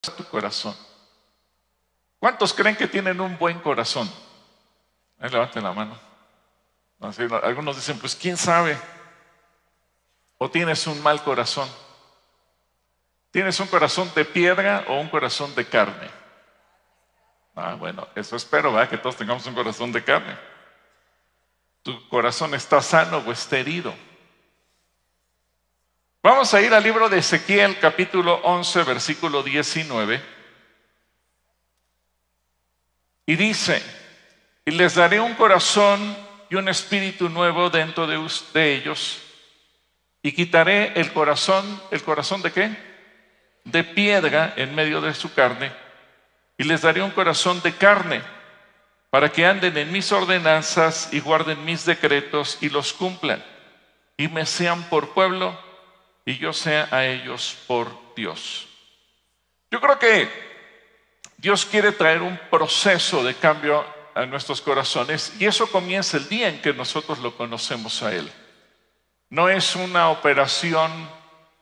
tu corazón. ¿Cuántos creen que tienen un buen corazón? Ahí levanten la mano. Así, algunos dicen, pues quién sabe. O tienes un mal corazón. ¿Tienes un corazón de piedra o un corazón de carne? Bueno, eso espero, ¿verdad? Que todos tengamos un corazón de carne. ¿Tu corazón está sano o está herido? Vamos a ir al libro de Ezequiel, capítulo 11, versículo 19. Y dice, y les daré un corazón y un espíritu nuevo dentro de ellos, y quitaré el corazón ¿de qué? De piedra en medio de su carne, y les daré un corazón de carne, para que anden en mis ordenanzas y guarden mis decretos y los cumplan, y me sean por pueblo, y yo sea a ellos por Dios. Yo creo que Dios quiere traer un proceso de cambio a nuestros corazones, y eso comienza el día en que nosotros lo conocemos a Él. No es una operación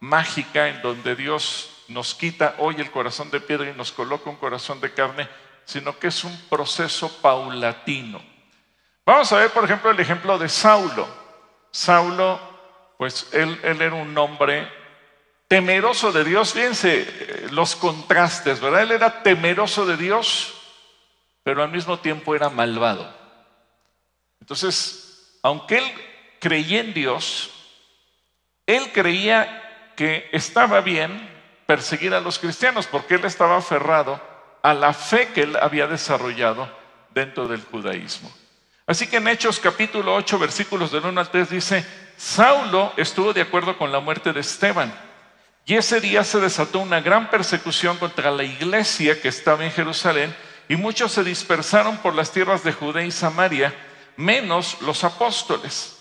mágica en donde Dios nos quita hoy el corazón de piedra y nos coloca un corazón de carne, sino que es un proceso paulatino. Vamos a ver, por ejemplo, el ejemplo de Saulo. Saulo, pues él era un hombre temeroso de Dios. Fíjense los contrastes, ¿verdad? Él era temeroso de Dios, pero al mismo tiempo era malvado. Entonces, aunque él creía en Dios, él creía que estaba bien perseguir a los cristianos, porque él estaba aferrado a la fe que él había desarrollado dentro del judaísmo. Así que en Hechos capítulo 8, versículos del 1 al 3 dice, Saulo estuvo de acuerdo con la muerte de Esteban, y ese día se desató una gran persecución contra la iglesia que estaba en Jerusalén, y muchos se dispersaron por las tierras de Judea y Samaria, menos los apóstoles.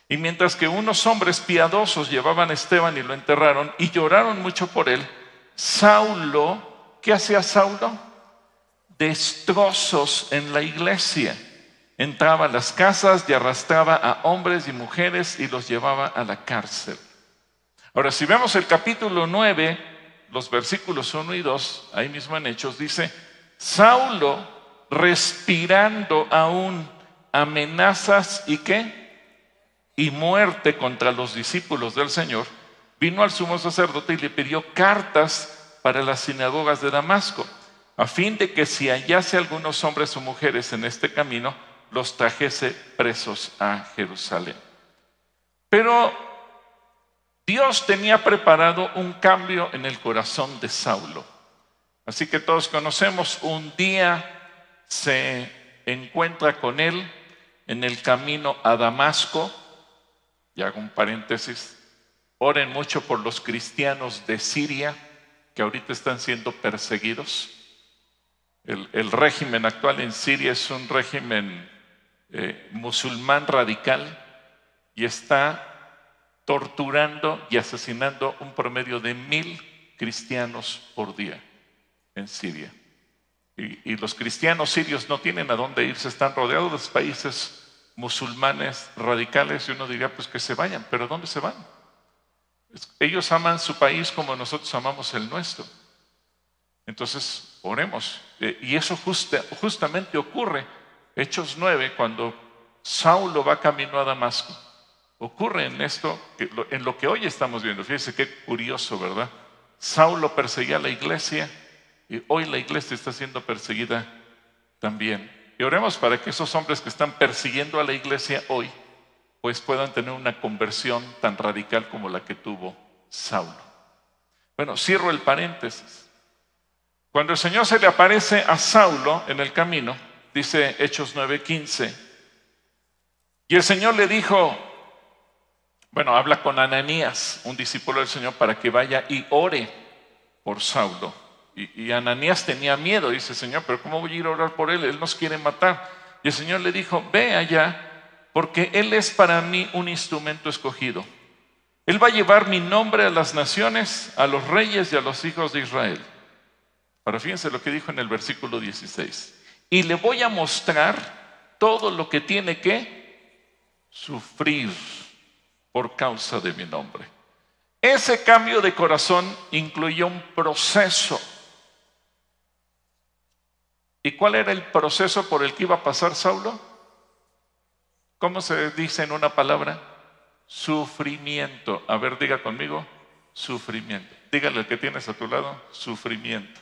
Y mientras que unos hombres piadosos llevaban a Esteban y lo enterraron y lloraron mucho por él, Saulo, ¿qué hacía Saulo? Destrozos en la iglesia. Entraba a las casas y arrastraba a hombres y mujeres y los llevaba a la cárcel. Ahora, si vemos el capítulo 9, los versículos 1 y 2, ahí mismo en Hechos, dice, Saulo, respirando aún amenazas y ¿qué? Y muerte contra los discípulos del Señor, vino al sumo sacerdote y le pidió cartas para las sinagogas de Damasco, a fin de que si hallase algunos hombres o mujeres en este camino, los trajese presos a Jerusalén. Pero Dios tenía preparado un cambio en el corazón de Saulo. Así que todos conocemos, un día se encuentra con él en el camino a Damasco. Y hago un paréntesis, oren mucho por los cristianos de Siria que ahorita están siendo perseguidos. El régimen actual en Siria es un régimen musulmán radical y está torturando y asesinando un promedio de 1,000 cristianos por día en Siria. Y los cristianos sirios no tienen a dónde irse, están rodeados de los países musulmanes radicales, y uno diría pues que se vayan, pero ¿dónde se van? Ellos aman su país como nosotros amamos el nuestro. Entonces oremos, y eso justamente ocurre Hechos 9, cuando Saulo va camino a Damasco. Ocurre en esto, en lo que hoy estamos viendo. Fíjense qué curioso, ¿verdad? Saulo perseguía a la iglesia y hoy la iglesia está siendo perseguida también. Y oremos para que esos hombres que están persiguiendo a la iglesia hoy, pues puedan tener una conversión tan radical como la que tuvo Saulo. Bueno, cierro el paréntesis. Cuando el Señor se le aparece a Saulo en el camino, dice Hechos 9:15, y el Señor le dijo, bueno, habla con Ananías, un discípulo del Señor, para que vaya y ore por Saulo. Y Ananías tenía miedo, dice, Señor, pero ¿cómo voy a ir a orar por él? Él nos quiere matar. Y el Señor le dijo, ve allá, porque él es para mí un instrumento escogido. Él va a llevar mi nombre a las naciones, a los reyes y a los hijos de Israel. Ahora fíjense lo que dijo en el versículo 16. Y le voy a mostrar todo lo que tiene que sufrir por causa de mi nombre. Ese cambio de corazón incluyó un proceso ¿Y cuál era el proceso por el que iba a pasar Saulo? ¿Cómo se dice en una palabra? Sufrimiento. A ver, diga conmigo, sufrimiento. Dígale al que tienes a tu lado, sufrimiento.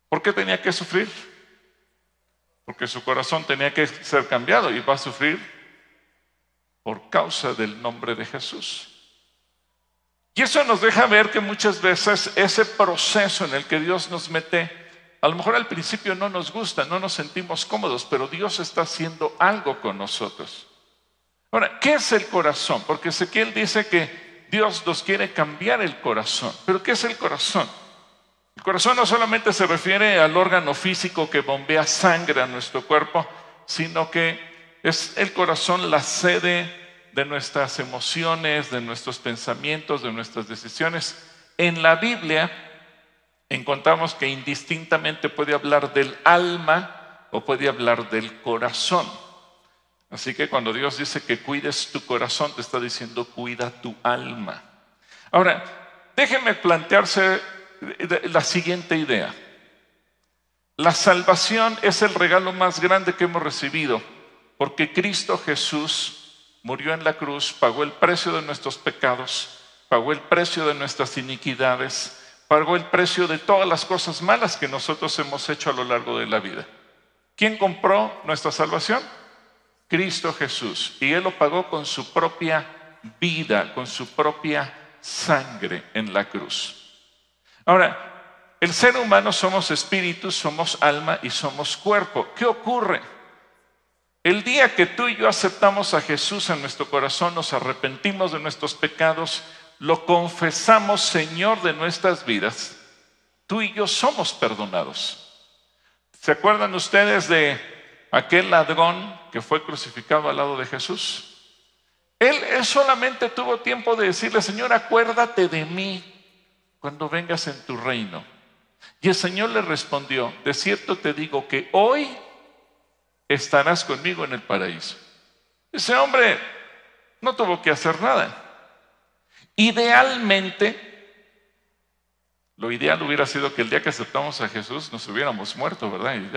¿Por qué tenía que sufrir? Porque su corazón tenía que ser cambiado y va a sufrir por causa del nombre de Jesús. Y eso nos deja ver que muchas veces ese proceso en el que Dios nos mete, a lo mejor al principio no nos gusta, no nos sentimos cómodos, pero Dios está haciendo algo con nosotros. Ahora, ¿qué es el corazón? Porque Ezequiel dice que Dios nos quiere cambiar el corazón. ¿Pero qué es el corazón? El corazón no solamente se refiere al órgano físico que bombea sangre a nuestro cuerpo, sino que es el corazón la sede de nuestras emociones, de nuestros pensamientos, de nuestras decisiones. En la Biblia encontramos que indistintamente puede hablar del alma o puede hablar del corazón. Así que cuando Dios dice que cuides tu corazón, te está diciendo cuida tu alma. Ahora, déjenme plantearse la siguiente idea. La salvación es el regalo más grande que hemos recibido, porque Cristo Jesús murió en la cruz, pagó el precio de nuestros pecados, pagó el precio de nuestras iniquidades, pagó el precio de todas las cosas malas que nosotros hemos hecho a lo largo de la vida. ¿Quién compró nuestra salvación? Cristo Jesús. Y Él lo pagó con su propia vida, con su propia sangre en la cruz. Ahora, el ser humano somos espíritu, somos alma y somos cuerpo. ¿Qué ocurre? El día que tú y yo aceptamos a Jesús en nuestro corazón, nos arrepentimos de nuestros pecados, lo confesamos Señor de nuestras vidas, tú y yo somos perdonados. ¿Se acuerdan ustedes de aquel ladrón que fue crucificado al lado de Jesús? Él solamente tuvo tiempo de decirle, Señor, acuérdate de mí cuando vengas en tu reino. Y el Señor le respondió, de cierto te digo que hoy estarás conmigo en el paraíso. Ese hombre no tuvo que hacer nada. Idealmente, lo ideal hubiera sido que el día que aceptamos a Jesús nos hubiéramos muerto, ¿verdad? Y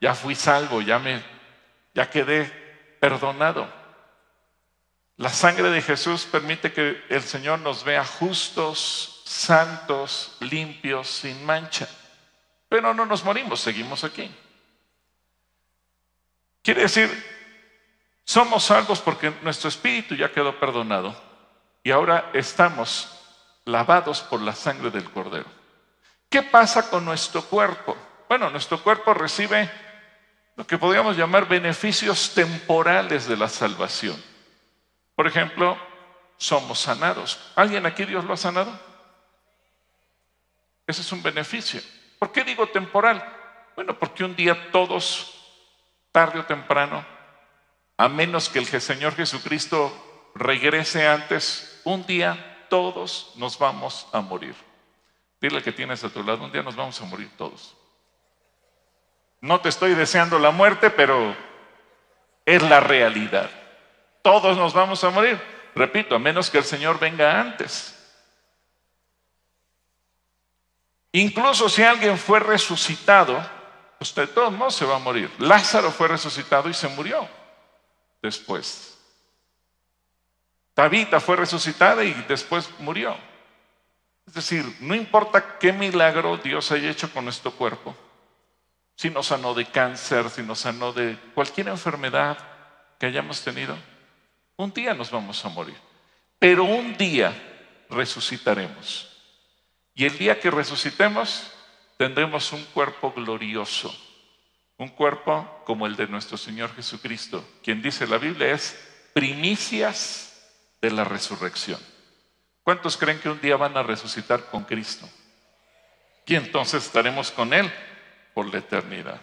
ya fui salvo, ya quedé perdonado. La sangre de Jesús permite que el Señor nos vea justos, santos, limpios, sin mancha. Pero no nos morimos, seguimos aquí. Quiere decir, somos salvos porque nuestro espíritu ya quedó perdonado y ahora estamos lavados por la sangre del Cordero. ¿Qué pasa con nuestro cuerpo? Bueno, nuestro cuerpo recibe lo que podríamos llamar beneficios temporales de la salvación. Por ejemplo, somos sanados. ¿Alguien aquí Dios lo ha sanado? Ese es un beneficio. ¿Por qué digo temporal? Bueno, porque un día todos, tarde o temprano, a menos que el Señor Jesucristo regrese antes, un día todos nos vamos a morir. Dile al que tienes a tu lado, un día nos vamos a morir todos. No te estoy deseando la muerte, pero es la realidad. Todos nos vamos a morir. Repito, a menos que el Señor venga antes. Incluso si alguien fue resucitado, pues de todos modos se va a morir. Lázaro fue resucitado y se murió después. Tabita fue resucitada y después murió. Es decir, no importa qué milagro Dios haya hecho con nuestro cuerpo, si nos sanó de cáncer, si nos sanó de cualquier enfermedad que hayamos tenido, un día nos vamos a morir. Pero un día resucitaremos. Y el día que resucitemos, tendremos un cuerpo glorioso, un cuerpo como el de nuestro Señor Jesucristo, quien dice la Biblia es primicias de la resurrección. ¿Cuántos creen que un día van a resucitar con Cristo? Y entonces estaremos con Él por la eternidad.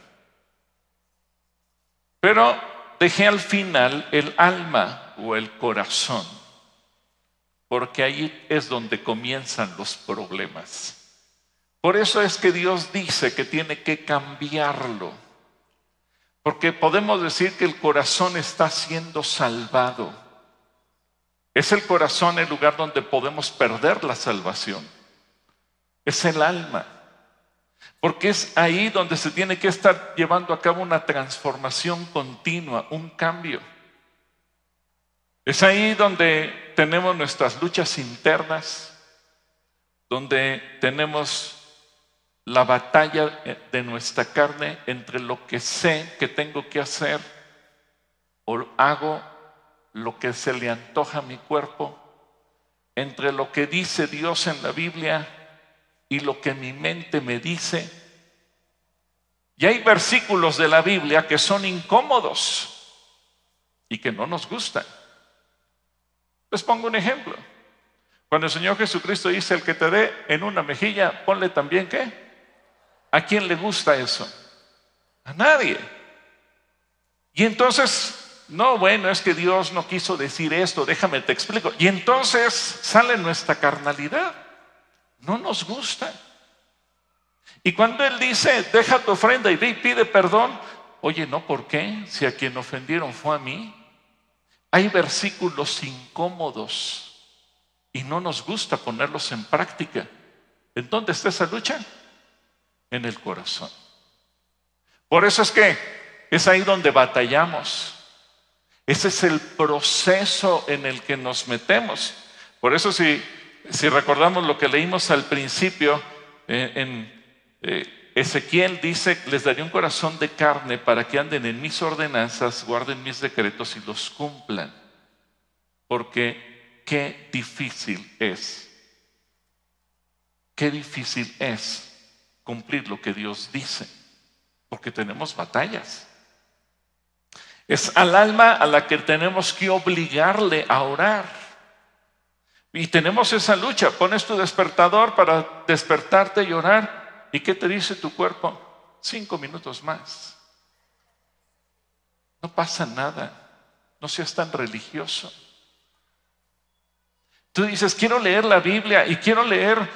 Pero dejé al final el alma o el corazón, porque ahí es donde comienzan los problemas. Por eso es que Dios dice que tiene que cambiarlo, porque podemos decir que el corazón está siendo salvado. Es el corazón el lugar donde podemos perder la salvación. Es el alma. Porque es ahí donde se tiene que estar llevando a cabo una transformación continua, un cambio. Es ahí donde tenemos nuestras luchas internas, donde tenemos la batalla de nuestra carne entre lo que sé que tengo que hacer o hago lo que se le antoja a mi cuerpo, entre lo que dice Dios en la Biblia y lo que mi mente me dice. Y hay versículos de la Biblia que son incómodos y que no nos gustan. Les pongo un ejemplo. Cuando el Señor Jesucristo dice: el que te dé en una mejilla, ponle también ¿qué? ¿A quién le gusta eso? A nadie. Y entonces, no, bueno, es que Dios no quiso decir esto, déjame te explico. Y entonces sale nuestra carnalidad. No nos gusta. Y cuando Él dice: deja tu ofrenda y ve y pide perdón, oye, no, ¿por qué? Si a quien ofendieron fue a mí. Hay versículos incómodos y no nos gusta ponerlos en práctica. ¿En dónde está esa lucha? En el corazón. Por eso es que es ahí donde batallamos. Ese es el proceso en el que nos metemos. Por eso si recordamos lo que leímos al principio, Ezequiel dice: les daré un corazón de carne para que anden en mis ordenanzas, guarden mis decretos y los cumplan. Porque qué difícil es cumplir lo que Dios dice, porque tenemos batallas. Es al alma a la que tenemos que obligarle a orar. Y tenemos esa lucha. Pones tu despertador para despertarte y orar. ¿Y qué te dice tu cuerpo? 5 minutos más. No pasa nada. No seas tan religioso. Tú dices: quiero leer la Biblia y quiero leer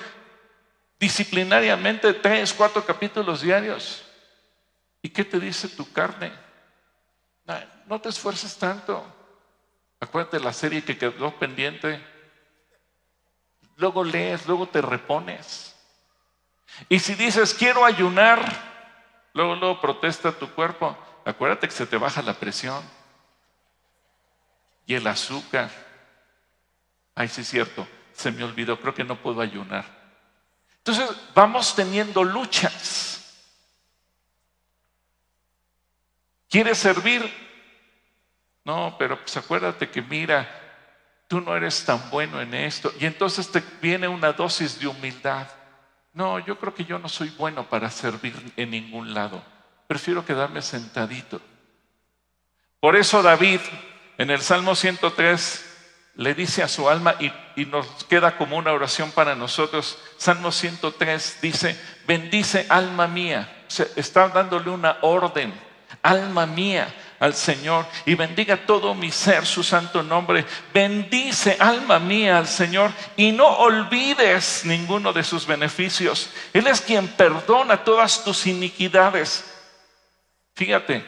disciplinariamente 3, 4 capítulos diarios. ¿Y qué te dice tu carne? No te esfuerces tanto. Acuérdate de la serie que quedó pendiente. Luego lees, luego te repones. Y si dices: quiero ayunar, luego protesta tu cuerpo. Acuérdate que se te baja la presión y el azúcar. Ay, sí es cierto, se me olvidó, creo que no puedo ayunar. Entonces vamos teniendo luchas. ¿Quieres servir? No, pero pues acuérdate que mira, tú no eres tan bueno en esto. Y entonces te viene una dosis de humildad. No, yo creo que yo no soy bueno para servir en ningún lado. Prefiero quedarme sentadito. Por eso David en el Salmo 103 le dice a su alma, y nos queda como una oración para nosotros. Salmo 103 dice: bendice alma mía. O sea, está dándole una orden: alma mía, al Señor, y bendiga todo mi ser su santo nombre. Bendice alma mía al Señor y no olvides ninguno de sus beneficios. Él es quien perdona todas tus iniquidades. Fíjate,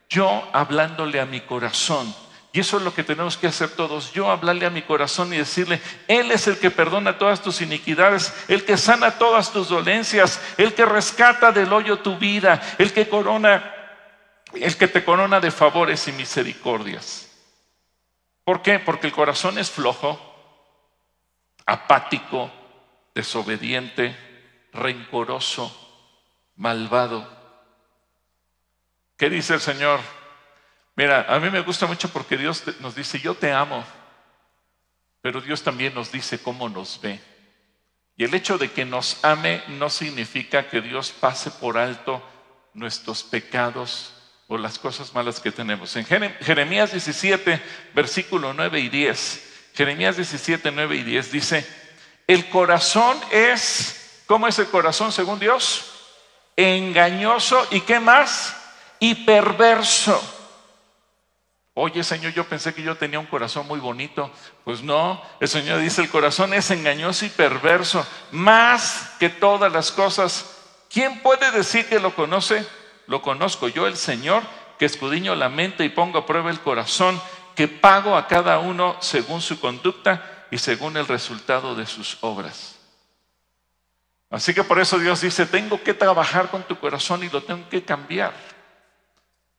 yo hablándole a mi corazón. Y eso es lo que tenemos que hacer todos. Yo hablarle a mi corazón y decirle: Él es el que perdona todas tus iniquidades, el que sana todas tus dolencias, el que rescata del hoyo tu vida, el que te corona de favores y misericordias. ¿Por qué? Porque el corazón es flojo, apático, desobediente, rencoroso, malvado. ¿Qué dice el Señor? Mira, a mí me gusta mucho porque Dios nos dice: yo te amo, pero Dios también nos dice cómo nos ve. Y el hecho de que nos ame no significa que Dios pase por alto nuestros pecados o las cosas malas que tenemos. En Jeremías 17, versículo 9 y 10, Jeremías 17, 9 y 10 dice: el corazón es, ¿cómo es el corazón según Dios? Engañoso, ¿y qué más? Y perverso. Oye, Señor, yo pensé que yo tenía un corazón muy bonito. Pues no, el Señor dice: el corazón es engañoso y perverso, más que todas las cosas. ¿Quién puede decir que lo conoce? Lo conozco yo, el Señor, que escudriño la mente y pongo a prueba el corazón, que pago a cada uno según su conducta y según el resultado de sus obras. Así que por eso Dios dice, tengo que trabajar con tu corazón y lo tengo que cambiar.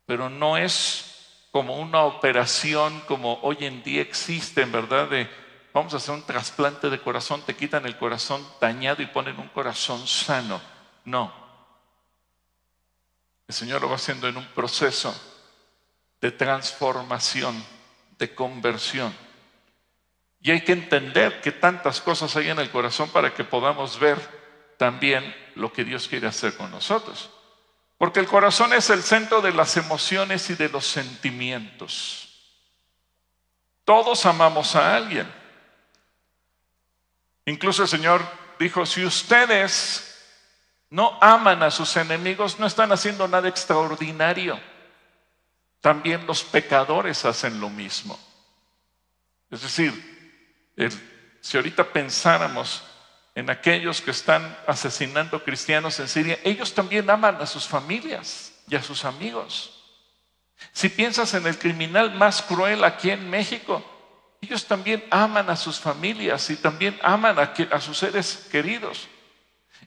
Pero no es como una operación como hoy en día existe, en verdad, de vamos a hacer un trasplante de corazón, te quitan el corazón dañado y ponen un corazón sano. No. El Señor lo va haciendo en un proceso de transformación, de conversión. Y hay que entender que tantas cosas hay en el corazón para que podamos ver también lo que Dios quiere hacer con nosotros. Porque el corazón es el centro de las emociones y de los sentimientos. Todos amamos a alguien. Incluso el Señor dijo, si ustedes no aman a sus enemigos, no están haciendo nada extraordinario. También los pecadores hacen lo mismo. Es decir, si ahorita pensáramos en aquellos que están asesinando cristianos en Siria, ellos también aman a sus familias y a sus amigos. Si piensas en el criminal más cruel aquí en México, ellos también aman a sus familias y también aman a sus seres queridos.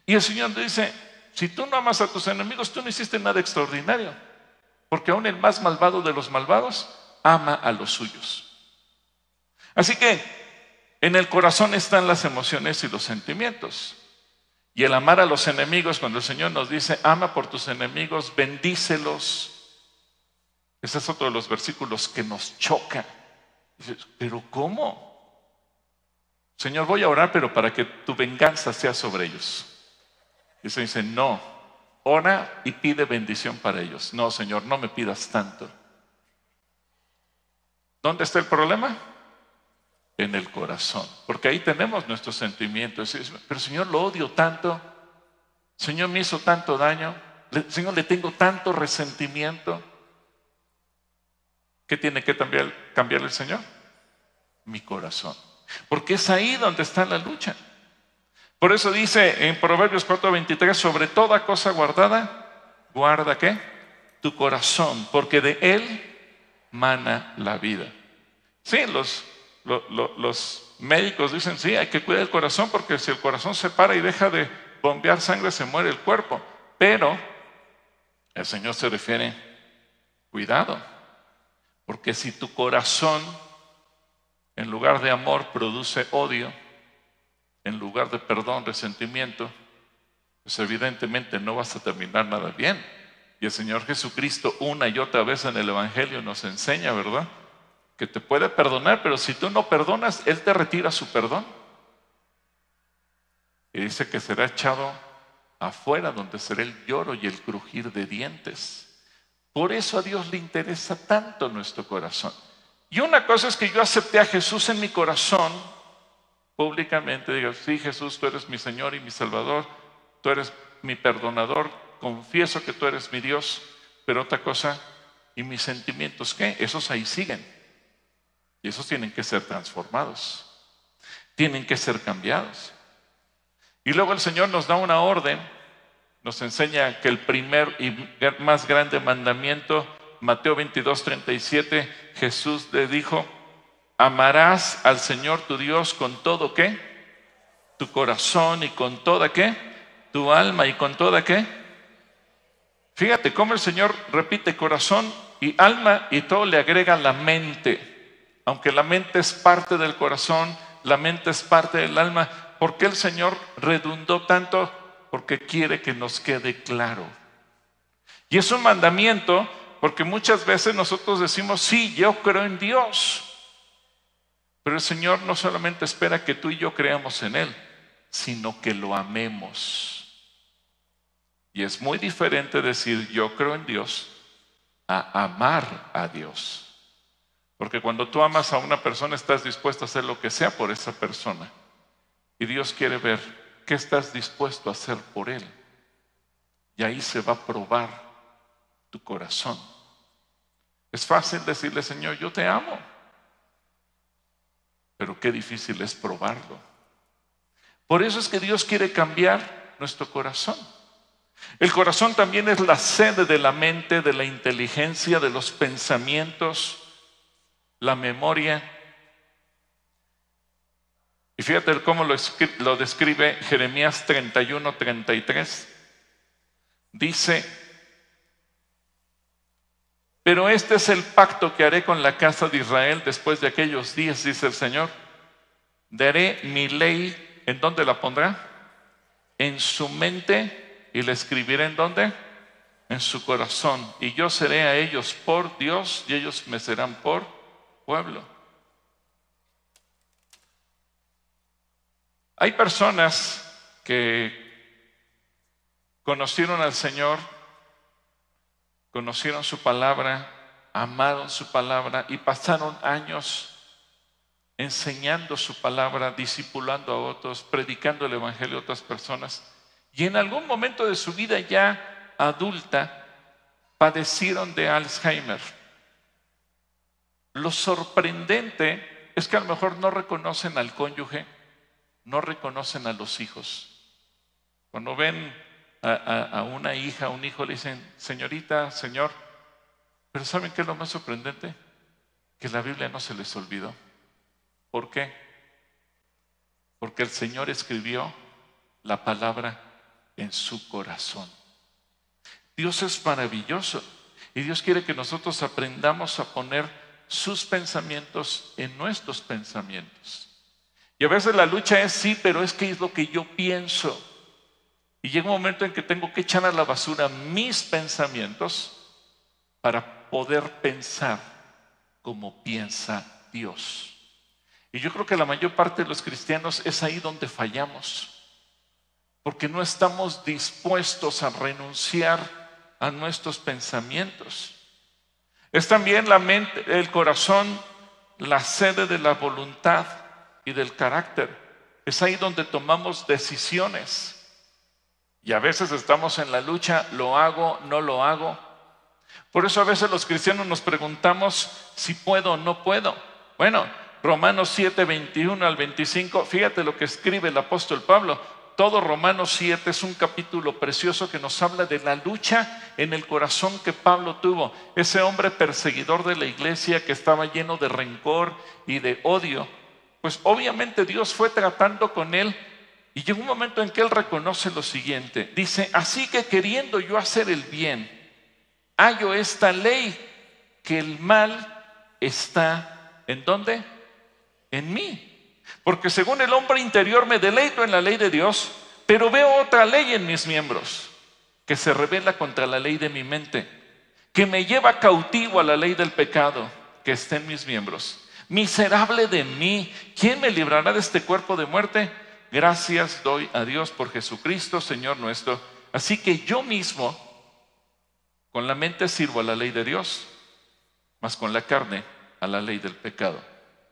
Y el Señor dice, si tú no amas a tus enemigos, tú no hiciste nada extraordinario, porque aún el más malvado de los malvados ama a los suyos. Así que en el corazón están las emociones y los sentimientos. Y el amar a los enemigos, cuando el Señor nos dice, ama por tus enemigos, bendícelos. Ese es otro de los versículos que nos choca. Dices, ¿pero cómo? Señor, voy a orar, pero para que tu venganza sea sobre ellos. Y se dice, no, ora y pide bendición para ellos. No, Señor, no me pidas tanto. ¿Dónde está el problema? En el corazón, porque ahí tenemos nuestros sentimientos. Pero Señor, lo odio tanto, Señor, me hizo tanto daño, Señor, le tengo tanto resentimiento. ¿Qué tiene que cambiar el Señor? Mi corazón, porque es ahí donde está la lucha. Por eso dice en Proverbios 4:23, sobre toda cosa guardada, guarda ¿qué? Tu corazón, porque de él mana la vida. Sí, los médicos dicen, sí, hay que cuidar el corazón porque si el corazón se para y deja de bombear sangre, se muere el cuerpo. Pero el Señor se refiere, cuidado, porque si tu corazón en lugar de amor produce odio, en lugar de perdón, resentimiento, pues evidentemente no vas a terminar nada bien. Y el Señor Jesucristo una y otra vez en el Evangelio nos enseña, ¿verdad?, que te puede perdonar, pero si tú no perdonas, Él te retira su perdón. Y dice que será echado afuera, donde será el lloro y el crujir de dientes. Por eso a Dios le interesa tanto nuestro corazón. Y una cosa es que yo acepté a Jesús en mi corazón, públicamente digo, sí, Jesús, tú eres mi Señor y mi Salvador, tú eres mi perdonador, confieso que tú eres mi Dios. Pero otra cosa, ¿y mis sentimientos qué? Esos ahí siguen. Y esos tienen que ser transformados, tienen que ser cambiados. Y luego el Señor nos da una orden, nos enseña que el primer y más grande mandamiento, Mateo 22:37, Jesús le dijo, amarás al Señor tu Dios con todo ¿qué? Tu corazón y con toda ¿qué? Tu alma y con toda ¿qué? Fíjate cómo el Señor repite corazón y alma y todo le agrega la mente. Aunque la mente es parte del corazón, la mente es parte del alma. ¿Por qué el Señor redundó tanto? Porque quiere que nos quede claro. Y es un mandamiento porque muchas veces nosotros decimos, sí, yo creo en Dios. Pero el Señor no solamente espera que tú y yo creamos en Él, sino que lo amemos. Y es muy diferente decir yo creo en Dios a amar a Dios. Porque cuando tú amas a una persona estás dispuesto a hacer lo que sea por esa persona. Y Dios quiere ver qué estás dispuesto a hacer por Él. Y ahí se va a probar tu corazón. Es fácil decirle, Señor, yo te amo. Pero qué difícil es probarlo. Por eso es que Dios quiere cambiar nuestro corazón. El corazón también es la sede de la mente, de la inteligencia, de los pensamientos, la memoria. Y fíjate cómo lo describe Jeremías 31:33. Dice: pero este es el pacto que haré con la casa de Israel después de aquellos días, dice el Señor. Daré mi ley, ¿en dónde la pondrá? En su mente, y la escribiré ¿en dónde? En su corazón. Y yo seré a ellos por Dios, y ellos me serán por pueblo. Hay personas que conocieron al Señor, conocieron su palabra, amaron su palabra y pasaron años enseñando su palabra, discipulando a otros, predicando el evangelio a otras personas. Y en algún momento de su vida ya adulta padecieron de Alzheimer. Lo sorprendente es que a lo mejor no reconocen al cónyuge, no reconocen a los hijos. Cuando ven a una hija, a un hijo, le dicen: señorita, señor. Pero ¿saben qué es lo más sorprendente? Que la Biblia no se les olvidó. ¿Por qué? Porque el Señor escribió la palabra en su corazón. Dios es maravilloso y Dios quiere que nosotros aprendamos a poner sus pensamientos en nuestros pensamientos. Y a veces la lucha es: sí, pero es que es lo que yo pienso. Y llega un momento en que tengo que echar a la basura mis pensamientos para poder pensar como piensa Dios. Y yo creo que la mayor parte de los cristianos es ahí donde fallamos, porque no estamos dispuestos a renunciar a nuestros pensamientos. Es también la mente, el corazón, la sede de la voluntad y del carácter. Es ahí donde tomamos decisiones. Y a veces estamos en la lucha: ¿lo hago, no lo hago? Por eso a veces los cristianos nos preguntamos si puedo o no puedo. Bueno, Romanos 7:21-25, fíjate lo que escribe el apóstol Pablo. Todo Romanos 7 es un capítulo precioso que nos habla de la lucha en el corazón que Pablo tuvo. Ese hombre perseguidor de la iglesia que estaba lleno de rencor y de odio. Pues obviamente Dios fue tratando con él. Y llegó un momento en que él reconoce lo siguiente. Dice: así que queriendo yo hacer el bien, hallo esta ley, que el mal está ¿en dónde? En mí. Porque según el hombre interior me deleito en la ley de Dios, pero veo otra ley en mis miembros, que se rebela contra la ley de mi mente, que me lleva cautivo a la ley del pecado que está en mis miembros. Miserable de mí, ¿quién me librará de este cuerpo de muerte? Gracias doy a Dios por Jesucristo, Señor nuestro. Así que yo mismo, con la mente sirvo a la ley de Dios, mas con la carne a la ley del pecado.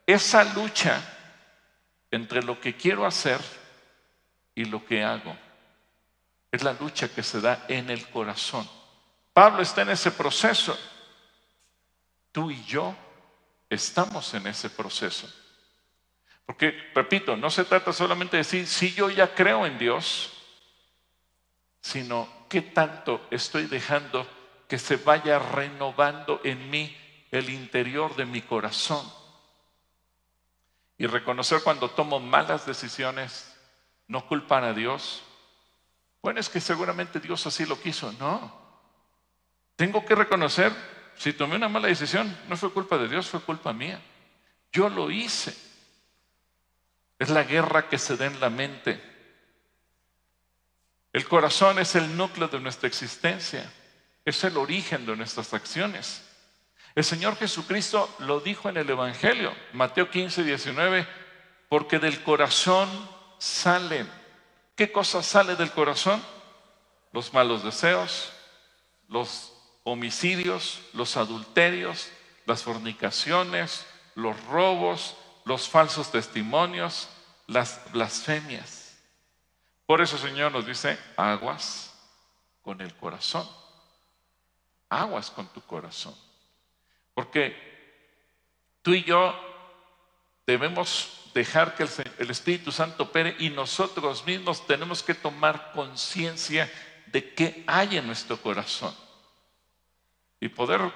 Esa lucha entre lo que quiero hacer y lo que hago es la lucha que se da en el corazón. Pablo está en ese proceso. Tú y yo estamos en ese proceso. Porque, repito, no se trata solamente de decir: sí, yo ya creo en Dios, sino qué tanto estoy dejando que se vaya renovando en mí el interior de mi corazón. Y reconocer cuando tomo malas decisiones, no culpar a Dios. Bueno, es que seguramente Dios así lo quiso. No. Tengo que reconocer: si tomé una mala decisión, no fue culpa de Dios, fue culpa mía. Yo lo hice. Es la guerra que se da en la mente. El corazón es el núcleo de nuestra existencia. Es el origen de nuestras acciones. El Señor Jesucristo lo dijo en el Evangelio, Mateo 15:19, porque del corazón salen. ¿Qué cosa sale del corazón? Los malos deseos, los homicidios, los adulterios, las fornicaciones, los robos, los falsos testimonios, las blasfemias. Por eso el Señor nos dice: aguas con el corazón. Aguas con tu corazón. Porque tú y yo debemos dejar que el Espíritu Santo opere, y nosotros mismos tenemos que tomar conciencia de qué hay en nuestro corazón y poder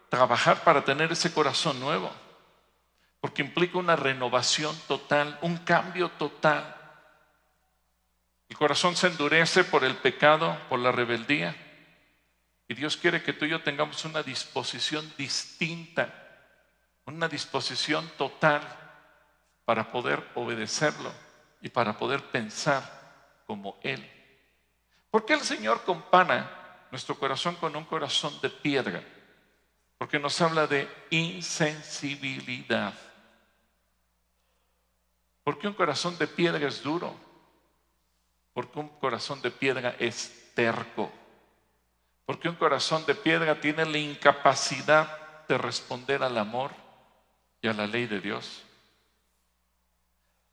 trabajar para tener ese corazón nuevo. porque implica una renovación total, un cambio total. El corazón se endurece por el pecado, por la rebeldía, y Dios quiere que tú y yo tengamos una disposición distinta, una disposición total para poder obedecerlo y para poder pensar como Él. ¿Por qué el Señor compara nuestro corazón con un corazón de piedra? Porque nos habla de insensibilidad. ¿Por qué un corazón de piedra es duro? Porque un corazón de piedra es terco. Porque un corazón de piedra tiene la incapacidad de responder al amor y a la ley de Dios.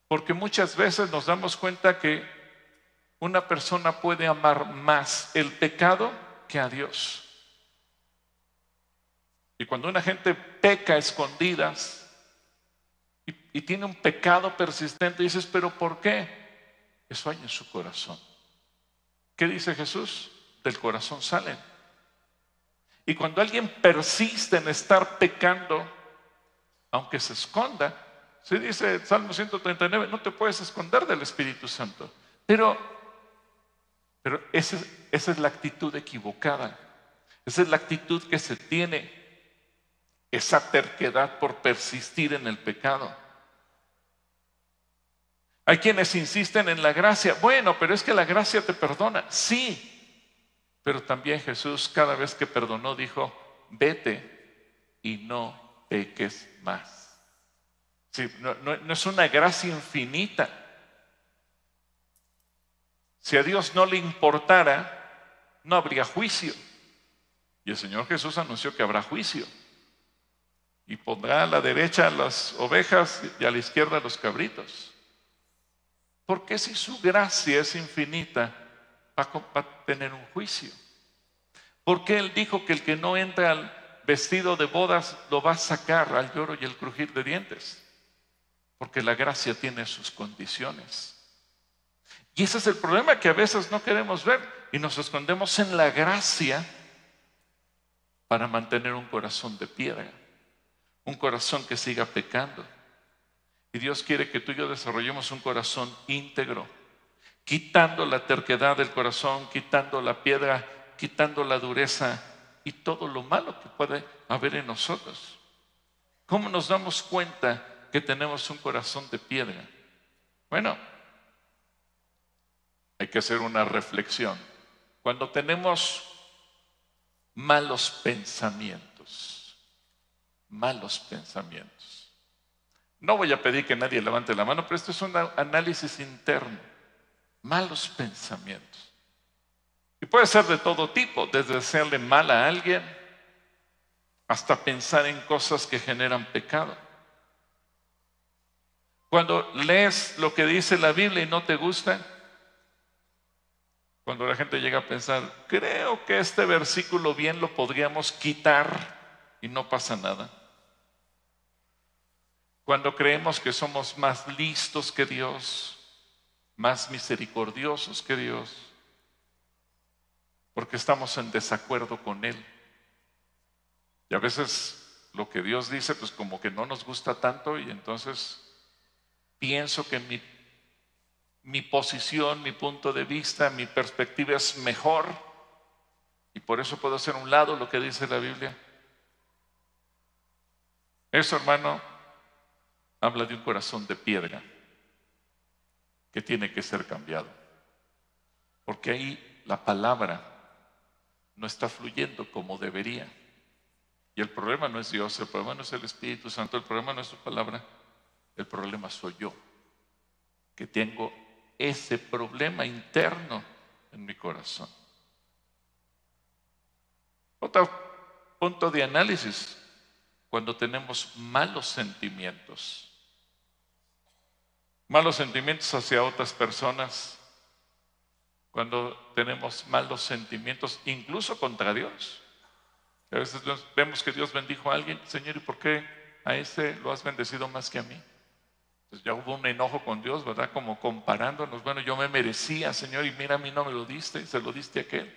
Porque muchas veces nos damos cuenta que una persona puede amar más el pecado que a Dios. Y cuando una gente peca a escondidas y tiene un pecado persistente, dices, ¿pero por qué? Eso hay en su corazón. ¿Qué dice Jesús? Del corazón salen. Y cuando alguien persiste en estar pecando, aunque se esconda, se dice Salmo 139, no te puedes esconder del Espíritu Santo. Pero esa es la actitud equivocada. Esa es la actitud que se tiene, esa terquedad por persistir en el pecado. Hay quienes insisten en la gracia. Bueno, pero es que la gracia te perdona. Sí, pero también Jesús cada vez que perdonó dijo, vete y no peques más. Sí, no es una gracia infinita. Si a Dios no le importara, no habría juicio. Y el Señor Jesús anunció que habrá juicio. Y pondrá a la derecha a las ovejas y a la izquierda a los cabritos. Porque si su gracia es infinita, va a tener un juicio. Porque Él dijo que el que no entra al vestido de bodas lo va a sacar al lloro y el crujir de dientes. Porque la gracia tiene sus condiciones. Y ese es el problema que a veces no queremos ver y nos escondemos en la gracia para mantener un corazón de piedra, un corazón que siga pecando. Y Dios quiere que tú y yo desarrollemos un corazón íntegro, quitando la terquedad del corazón, quitando la piedra, quitando la dureza y todo lo malo que puede haber en nosotros. ¿Cómo nos damos cuenta que tenemos un corazón de piedra? Bueno, hay que hacer una reflexión. Cuando tenemos malos pensamientos, no voy a pedir que nadie levante la mano, pero esto es un análisis interno. Malos pensamientos. Y puede ser de todo tipo, desde desearle mal a alguien hasta pensar en cosas que generan pecado. Cuando lees lo que dice la Biblia y no te gusta, cuando la gente llega a pensar, creo que este versículo bien lo podríamos quitar y no pasa nada. Cuando creemos que somos más listos que Dios, más misericordiosos que Dios, porque estamos en desacuerdo con Él. Y a veces lo que Dios dice, pues como que no nos gusta tanto y entonces pienso que mi posición, mi punto de vista, mi perspectiva es mejor y por eso puedo hacer a un lado lo que dice la Biblia. Eso, hermano, habla de un corazón de piedra que tiene que ser cambiado. Porque ahí la palabra no está fluyendo como debería. Y el problema no es Dios, el problema no es el Espíritu Santo, el problema no es su palabra, el problema soy yo, que tengo ese problema interno en mi corazón. Otro punto de análisis, cuando tenemos malos sentimientos hacia otras personas, cuando tenemos malos sentimientos incluso contra Dios. A veces vemos que Dios bendijo a alguien, Señor, ¿y por qué a ese lo has bendecido más que a mí? Pues ya hubo un enojo con Dios, ¿verdad? Como comparándonos, bueno, yo me merecía, Señor, y mira, a mí no me lo diste, y se lo diste a aquel.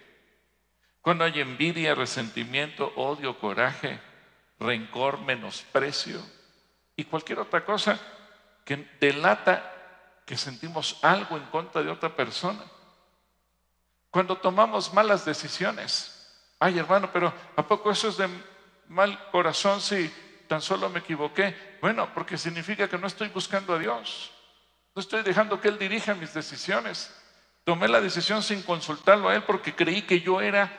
Cuando hay envidia, resentimiento, odio, coraje, rencor, menosprecio, y cualquier otra cosa que delata que sentimos algo en contra de otra persona. Cuando tomamos malas decisiones, ay hermano, pero ¿a poco eso es de mal corazón si tan solo me equivoqué? Bueno, porque significa que no estoy buscando a Dios, no estoy dejando que Él dirija mis decisiones. Tomé la decisión sin consultarlo a Él porque creí que yo era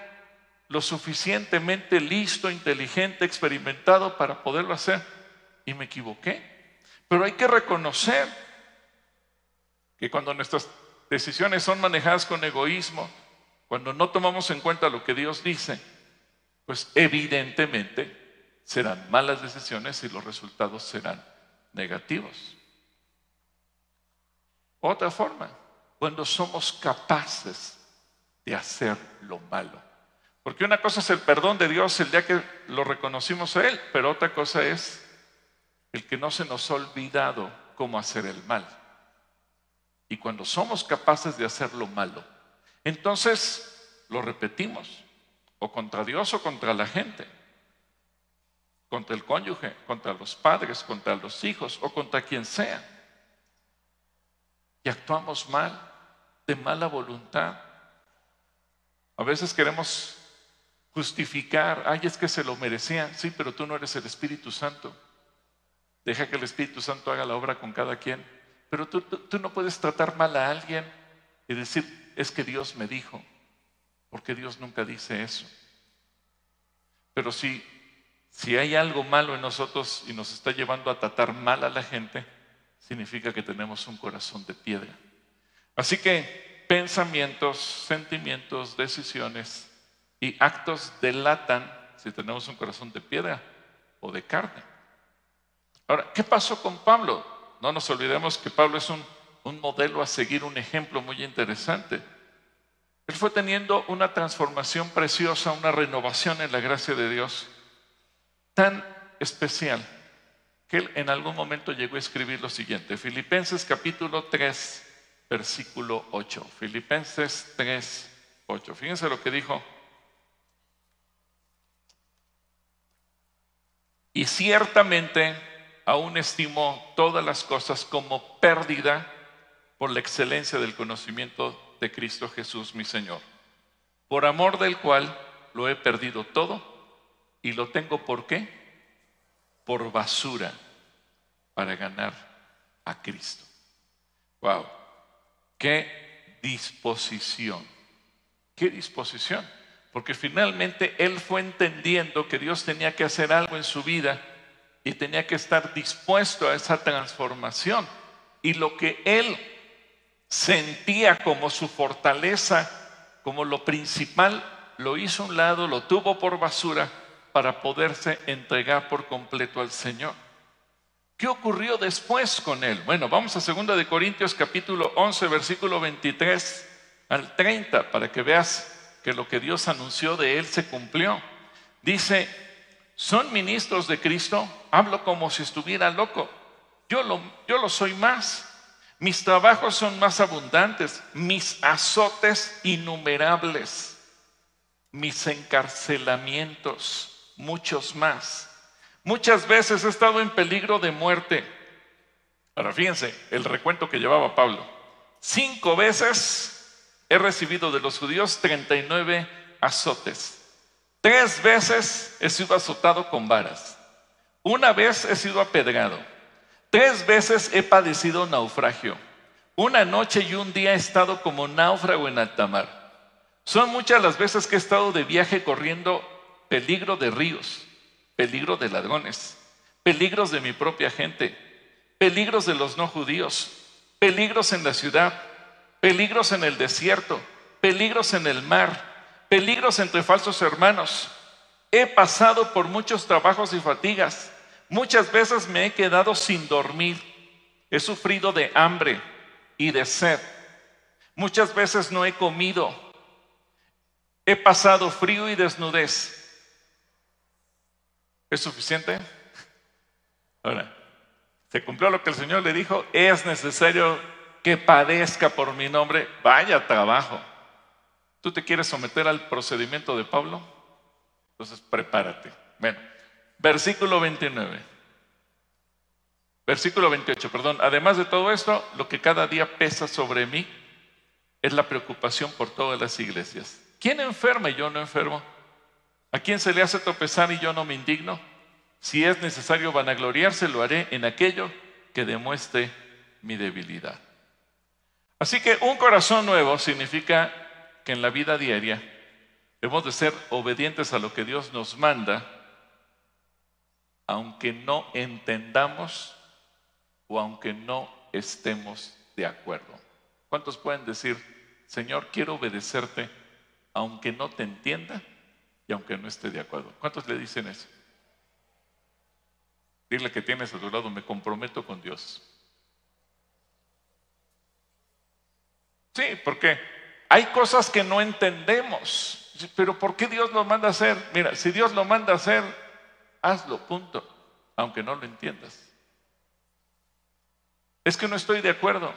lo suficientemente listo, inteligente, experimentado para poderlo hacer y me equivoqué. Pero hay que reconocer que cuando nuestras decisiones son manejadas con egoísmo, cuando no tomamos en cuenta lo que Dios dice, pues evidentemente serán malas decisiones y los resultados serán negativos. Otra forma, cuando somos capaces de hacer lo malo. Porque una cosa es el perdón de Dios el día que lo reconocimos a Él, pero otra cosa es el que no se nos ha olvidado cómo hacer el mal. Y cuando somos capaces de hacer lo malo, entonces lo repetimos, o contra Dios o contra la gente, contra el cónyuge, contra los padres, contra los hijos o contra quien sea. Y actuamos mal, de mala voluntad. A veces queremos justificar, ay, es que se lo merecían. Sí, pero tú no eres el Espíritu Santo. Deja que el Espíritu Santo haga la obra con cada quien. Pero tú no puedes tratar mal a alguien y decir, es que Dios me dijo, porque Dios nunca dice eso. Pero si hay algo malo en nosotros y nos está llevando a tratar mal a la gente, significa que tenemos un corazón de piedra. Así que pensamientos, sentimientos, decisiones y actos delatan si tenemos un corazón de piedra o de carne. Ahora, ¿qué pasó con Pablo? No nos olvidemos que Pablo es un modelo a seguir, un ejemplo muy interesante. Él fue teniendo una transformación preciosa, una renovación en la gracia de Dios tan especial que él en algún momento llegó a escribir lo siguiente. Filipenses capítulo 3, versículo 8. Filipenses 3, 8. Fíjense lo que dijo. Y ciertamente aún estimo todas las cosas como pérdida por la excelencia del conocimiento de Cristo Jesús mi Señor, por amor del cual lo he perdido todo y lo tengo ¿por qué? Por basura para ganar a Cristo. Wow, qué disposición, porque finalmente él fue entendiendo que Dios tenía que hacer algo en su vida y tenía que estar dispuesto a esa transformación, y lo que él sentía como su fortaleza, como lo principal, lo hizo a un lado, lo tuvo por basura para poderse entregar por completo al Señor. ¿Qué ocurrió después con él? Bueno, vamos a 2 de Corintios capítulo 11, versículo 23 al 30, para que veas que lo que Dios anunció de él se cumplió. Dice, ¿son ministros de Cristo? Hablo como si estuviera loco. Yo lo soy más. Mis trabajos son más abundantes, mis azotes innumerables, mis encarcelamientos, muchos más. Muchas veces he estado en peligro de muerte. Ahora fíjense el recuento que llevaba Pablo. 5 veces he recibido de los judíos 39 azotes. 3 veces he sido azotado con varas. 1 vez he sido apedreado. 3 veces he padecido naufragio. 1 noche y 1 día he estado como náufrago en alta mar. Son muchas las veces que he estado de viaje corriendo peligro de ríos, peligro de ladrones, peligros de mi propia gente, peligros de los no judíos, peligros en la ciudad, peligros en el desierto, peligros en el mar, peligros entre falsos hermanos. He pasado por muchos trabajos y fatigas. Muchas veces me he quedado sin dormir. He sufrido de hambre y de sed. Muchas veces no he comido. He pasado frío y desnudez. ¿Es suficiente? Ahora, se cumplió lo que el Señor le dijo. Es necesario que padezca por mi nombre. Vaya trabajo. ¿Tú te quieres someter al procedimiento de Pablo? Entonces prepárate. Bueno, versículo 29. Versículo 28, perdón. Además de todo esto, lo que cada día pesa sobre mí es la preocupación por todas las iglesias. ¿Quién enferma y yo no enfermo? ¿A quién se le hace tropezar y yo no me indigno? Si es necesario vanagloriarse, lo haré en aquello que demuestre mi debilidad. Así que un corazón nuevo significa que en la vida diaria debemos de ser obedientes a lo que Dios nos manda, aunque no entendamos o aunque no estemos de acuerdo. ¿Cuántos pueden decir, Señor, quiero obedecerte aunque no te entienda y aunque no esté de acuerdo? ¿Cuántos le dicen eso? Dile que tienes a tu lado, me comprometo con Dios. Sí, porque hay cosas que no entendemos. Pero ¿por qué Dios lo manda a hacer? Mira, si Dios lo manda a hacer, hazlo, punto. Aunque no lo entiendas. Es que no estoy de acuerdo.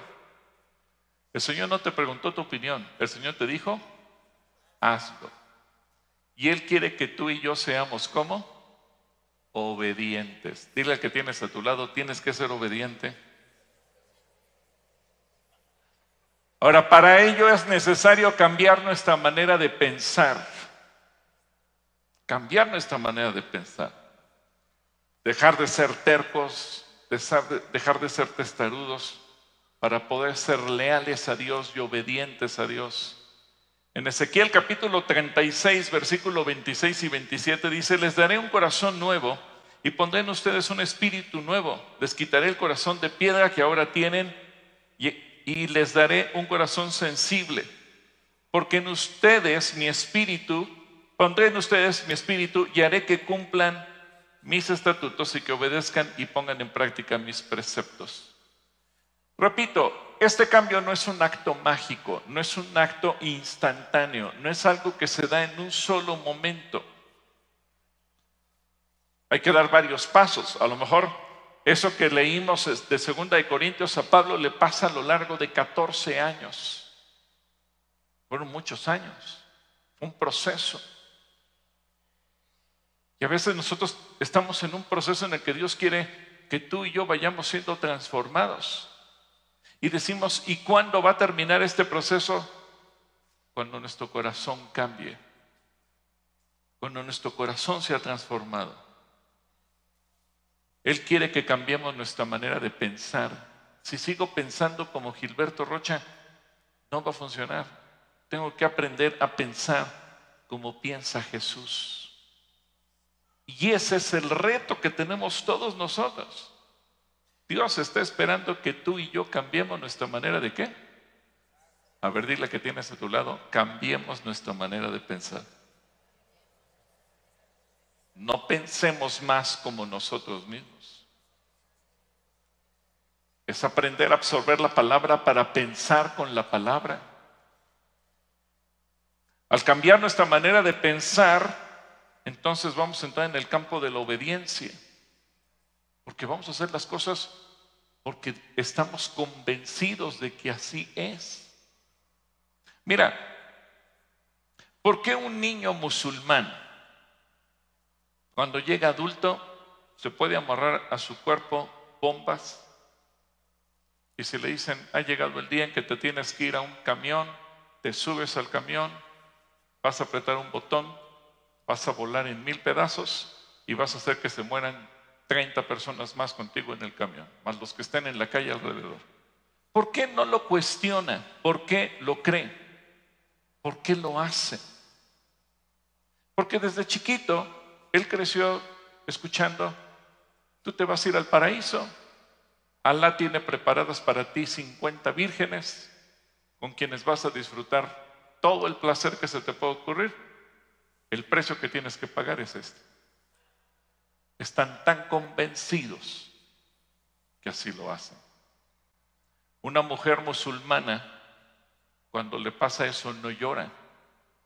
El Señor no te preguntó tu opinión. El Señor te dijo, hazlo. Y Él quiere que tú y yo seamos ¿cómo? Obedientes. Dile al que tienes a tu lado, tienes que ser obediente. Ahora, para ello es necesario cambiar nuestra manera de pensar. Cambiar nuestra manera de pensar. Dejar de ser tercos, dejar de ser testarudos, para poder ser leales a Dios y obedientes a Dios. En Ezequiel capítulo 36, versículo 26 y 27 dice, les daré un corazón nuevo y pondré en ustedes un espíritu nuevo. Les quitaré el corazón de piedra que ahora tienen y les daré un corazón sensible. Porque en ustedes mi espíritu, pondré en ustedes mi espíritu y haré que cumplan mis estatutos y que obedezcan y pongan en práctica mis preceptos. Repito, este cambio no es un acto mágico, no es un acto instantáneo, no es algo que se da en un solo momento. Hay que dar varios pasos. A lo mejor eso que leímos de 2 de Corintios a Pablo le pasa a lo largo de 14 años. Fueron muchos años, fue un proceso. Y a veces nosotros estamos en un proceso en el que Dios quiere que tú y yo vayamos siendo transformados. Y decimos, ¿y cuándo va a terminar este proceso? Cuando nuestro corazón cambie, cuando nuestro corazón sea transformado. Él quiere que cambiemos nuestra manera de pensar. Si sigo pensando como Gilberto Rocha, no va a funcionar. Tengo que aprender a pensar como piensa Jesús. Y ese es el reto que tenemos todos nosotros. Dios está esperando que tú y yo cambiemos nuestra manera de ¿qué? A ver, dile que tienes a tu lado, cambiemos nuestra manera de pensar. No pensemos más como nosotros mismos. Es aprender a absorber la palabra para pensar con la palabra. Al cambiar nuestra manera de pensar, entonces vamos a entrar en el campo de la obediencia. Porque vamos a hacer las cosas porque estamos convencidos de que así es. Mira, ¿por qué un niño musulmán, cuando llega adulto, se puede amarrar a su cuerpo bombas? Y si le dicen, ha llegado el día en que te tienes que ir a un camión, te subes al camión, vas a apretar un botón, vas a volar en 1000 pedazos y vas a hacer que se mueran 30 personas más contigo en el camión, más los que estén en la calle alrededor. ¿Por qué no lo cuestiona? ¿Por qué lo cree? ¿Por qué lo hace? Porque desde chiquito él creció escuchando, tú te vas a ir al paraíso, Alá tiene preparadas para ti 50 vírgenes con quienes vas a disfrutar todo el placer que se te puede ocurrir. El precio que tienes que pagar es este. Están tan convencidos que así lo hacen. Una mujer musulmana, cuando le pasa eso, no llora,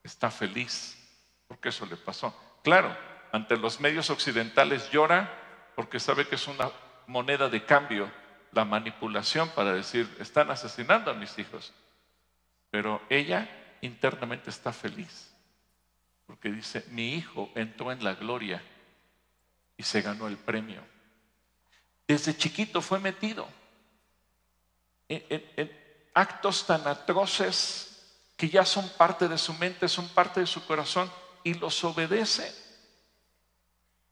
está feliz, porque eso le pasó. Claro, ante los medios occidentales llora porque sabe que es una moneda de cambio, la manipulación para decir, están asesinando a mis hijos. Pero ella internamente está feliz, porque dice, mi hijo entró en la gloria y se ganó el premio. desde chiquito fue metido en actos tan atroces que ya son parte de su mente, son parte de su corazón y los obedece.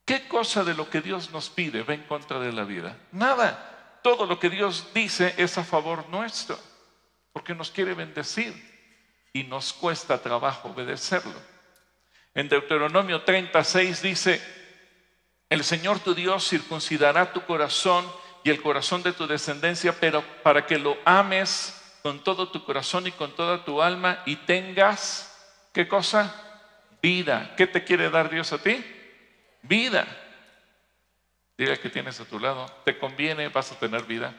¿Qué cosa de lo que Dios nos pide va en contra de la vida? Nada. Todo lo que Dios dice es a favor nuestro, porque nos quiere bendecir y nos cuesta trabajo obedecerlo. En Deuteronomio 36 dice: el Señor tu Dios circuncidará tu corazón y el corazón de tu descendencia, pero para que lo ames con todo tu corazón y con toda tu alma y tengas, ¿qué cosa? Vida. ¿Qué te quiere dar Dios a ti? Vida. Dile al que tienes a tu lado, ¿te conviene? ¿Vas a tener vida?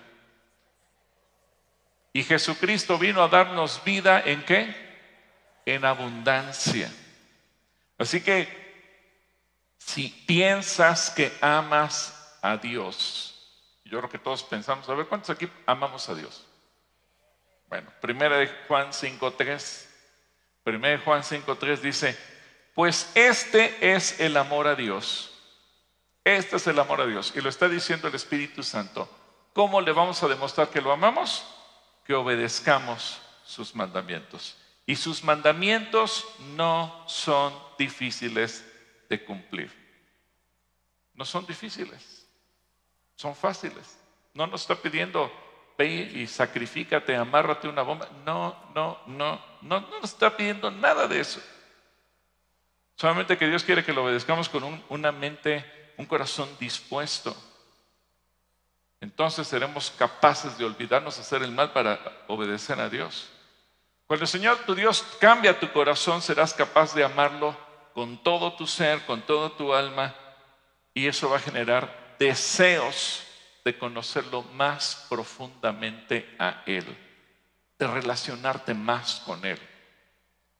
Y Jesucristo vino a darnos vida ¿en qué? En abundancia. Así que si piensas que amas a Dios, yo creo que todos pensamos, a ver, ¿cuántos aquí amamos a Dios? Bueno, 1 Juan 5:3. 1 Juan 5:3 dice: pues este es el amor a Dios. Este es el amor a Dios. Y lo está diciendo el Espíritu Santo. ¿Cómo le vamos a demostrar que lo amamos? Que obedezcamos sus mandamientos. Y sus mandamientos no son difíciles de cumplir. No son difíciles, son fáciles. No nos está pidiendo ve y sacrifícate, amárrate una bomba. No nos está pidiendo nada de eso. Solamente que Dios quiere que lo obedezcamos con una mente, un corazón dispuesto. Entonces seremos capaces de olvidarnos de hacer el mal para obedecer a Dios. Cuando el Señor tu Dios cambia tu corazón, serás capaz de amarlo con todo tu ser, con toda tu alma, y eso va a generar deseos de conocerlo más profundamente a Él, de relacionarte más con Él.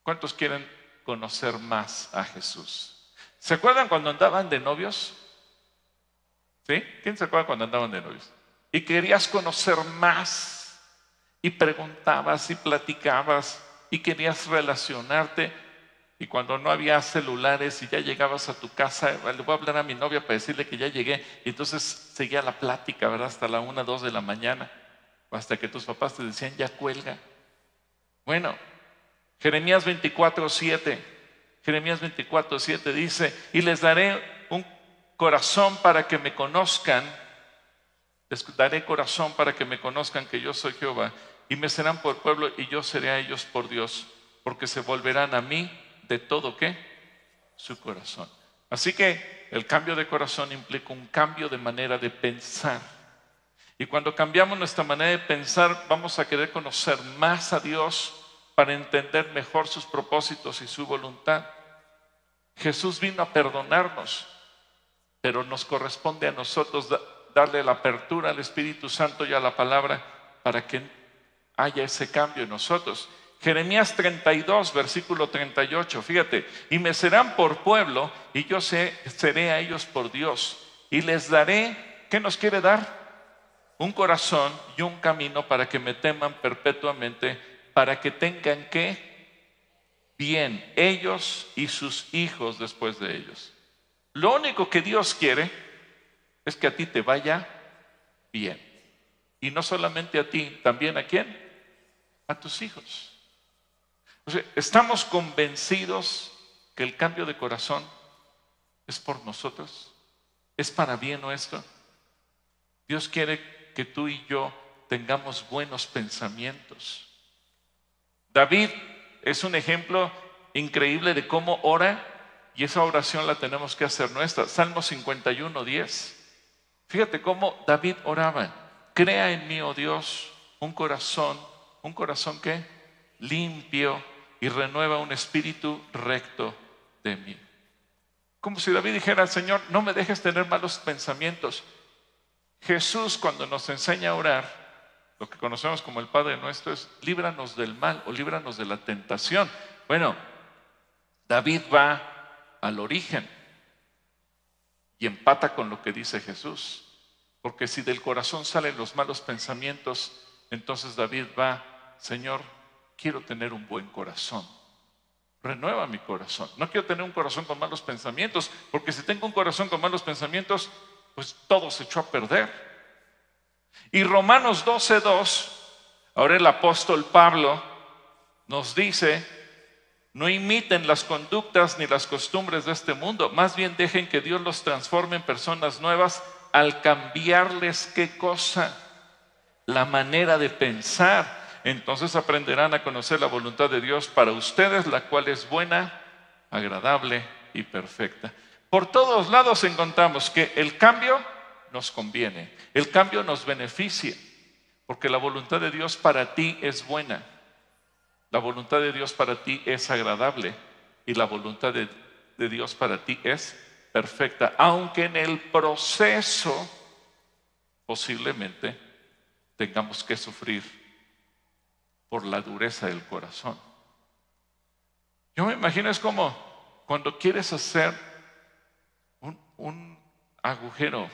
¿Cuántos quieren conocer más a Jesús? ¿Se acuerdan cuando andaban de novios? ¿Sí? ¿Quién se acuerda cuando andaban de novios? Y querías conocer más, y preguntabas y platicabas, y querías relacionarte. Y cuando no había celulares y ya llegabas a tu casa, le voy a hablar a mi novia para decirle que ya llegué. Y entonces seguía la plática, ¿verdad? Hasta la 1, 2 de la mañana. Hasta que tus papás te decían, ya cuelga. Bueno, Jeremías 24:7. Jeremías 24:7 dice: y les daré un corazón para que me conozcan. Les daré corazón para que me conozcan que yo soy Jehová. Y me serán por pueblo y yo seré a ellos por Dios. Porque se volverán a mí de todo ¿qué? Su corazón. Así que el cambio de corazón implica un cambio de manera de pensar. Y cuando cambiamos nuestra manera de pensar, vamos a querer conocer más a Dios para entender mejor sus propósitos y su voluntad. Jesús vino a perdonarnos, pero nos corresponde a nosotros darle la apertura al Espíritu Santo y a la palabra para que haya ese cambio en nosotros. Jeremías 32, versículo 38, fíjate: y me serán por pueblo y yo seré a ellos por Dios, y les daré, ¿qué nos quiere dar? Un corazón y un camino para que me teman perpetuamente, para que tengan ¿qué? Bien, ellos y sus hijos después de ellos. Lo único que Dios quiere es que a ti te vaya bien. Y no solamente a ti, también ¿a quién? A tus hijos. O sea, estamos convencidos que el cambio de corazón es por nosotros, es para bien nuestro. Dios quiere que tú y yo tengamos buenos pensamientos. David es un ejemplo increíble de cómo ora, y esa oración la tenemos que hacer nuestra. Salmo 51:10. Fíjate cómo David oraba: crea en mí, oh Dios, un corazón ¿qué? Limpio, y renueva un espíritu recto de mí. Como si David dijera al Señor: no me dejes tener malos pensamientos. Jesús, cuando nos enseña a orar, lo que conocemos como el Padre Nuestro, es líbranos del mal o líbranos de la tentación. Bueno, David va al origen y empata con lo que dice Jesús, porque si del corazón salen los malos pensamientos, entonces David va: Señor, quiero tener un buen corazón, renueva mi corazón. No quiero tener un corazón con malos pensamientos, porque si tengo un corazón con malos pensamientos, pues todo se echó a perder. Y Romanos 12:2, ahora el apóstol Pablo nos dice: no imiten las conductas ni las costumbres de este mundo, más bien dejen que Dios los transforme en personas nuevas al cambiarles, ¿qué cosa? La manera de pensar. Entonces aprenderán a conocer la voluntad de Dios para ustedes, la cual es buena, agradable y perfecta. Por todos lados encontramos que el cambio nos conviene, el cambio nos beneficia, porque la voluntad de Dios para ti es buena, la voluntad de Dios para ti es agradable y la voluntad de Dios para ti es perfecta, aunque en el proceso posiblemente tengamos que sufrir por la dureza del corazón. Yo me imagino, es como cuando quieres hacer un agujero.